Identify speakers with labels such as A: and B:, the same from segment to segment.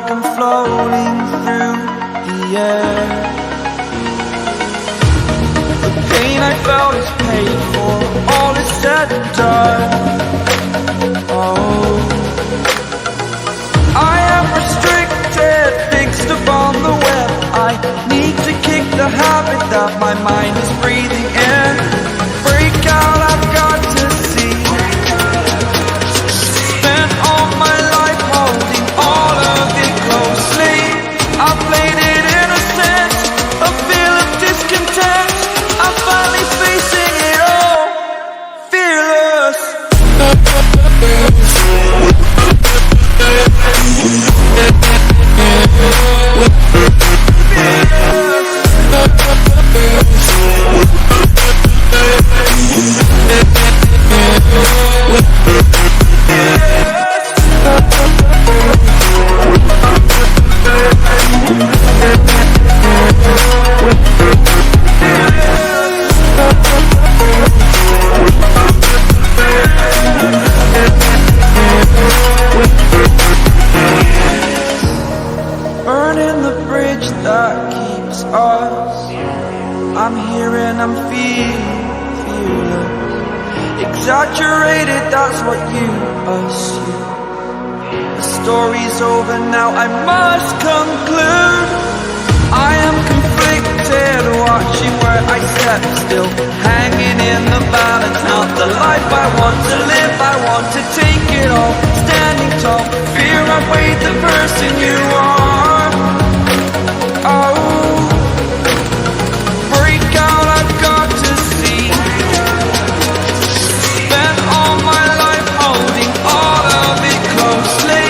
A: like I'm floating through the air. The pain I felt is paid for, all is said and done. Oh, I am restricted, fixed upon the web. I need to kick the habit that my mind is breathing in. Break out, I've got to see. Spent all my life holding all of it closely. I played it innocent, a feel of discontent. I'm finally facing it all, fearless. Burning the bridge that keeps us. I'm here and I'm fearless. Exaggerated, that's what you assume. The story's over now, I must conclude. I am conflicted, watching where I step still, hanging in the balance. Not the life I want to live, I want to take it all. Standing tall, fear outweighed the person you are. Oh, break out, I've got to see. Spent all my life holding all of it closely.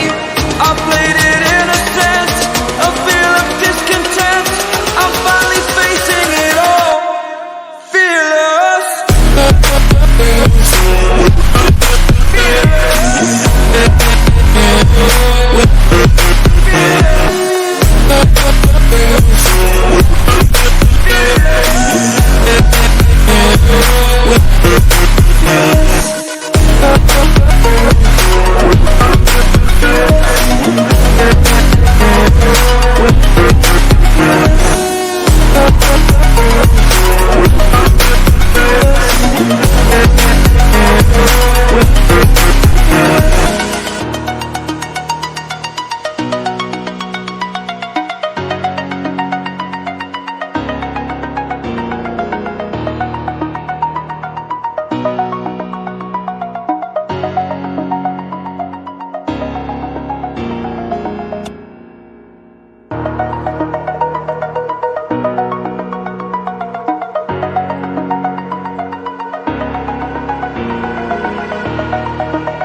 A: I played it innocent, a feel of discontent. I'm finally facing it all, fearless.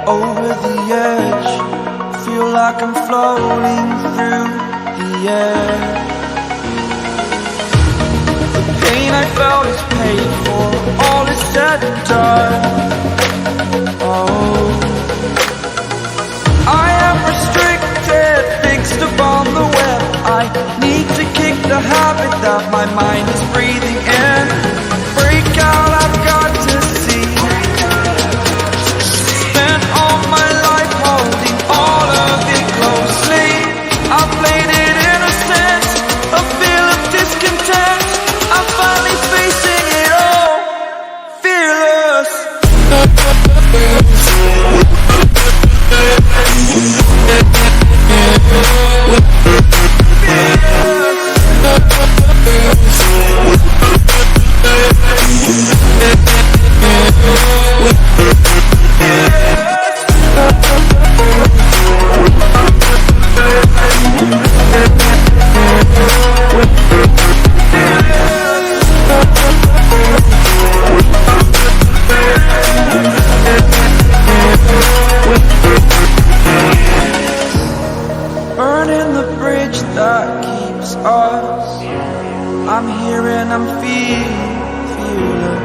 A: Over the edge, feel like I'm floating through the air. The pain I felt is paid for, all is said and done. Oh, I am restricted, fixed upon the web. I need to kick the habit that my mind is breathing in. Break out, I've got to see. Spent all my life holding all of it closely. I played it innocent, a feel of discontent. I'm finally facing it all, fearless. Burning the bridge that keeps us. I'm here and I'm fearless.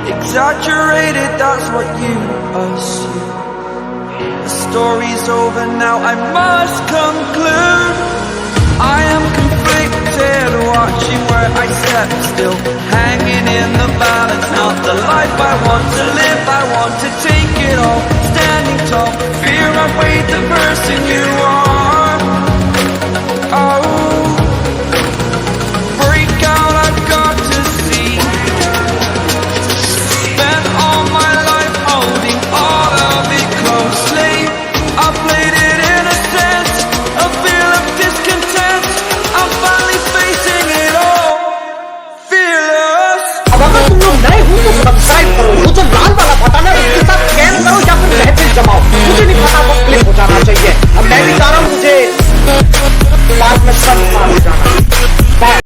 A: Exaggerated, that's what you assume. The story's over now, I must conclude. I am conflicted, watching where I step still, hanging in the balance. Not the life I want to live, I want to take it all. Standing tall, fear outweighed the person you are.
B: जो नए हो तो subscribe करो, वो जो लाल वाला button है उसके साथ स्कैन करो या फिर महफिल जमाओ, मुझे नहीं पता वो क्लिक हो जाना चाहिए। अब मैं भी जा रहा हूँ, मुझे पार्क में सन मारने जाना है।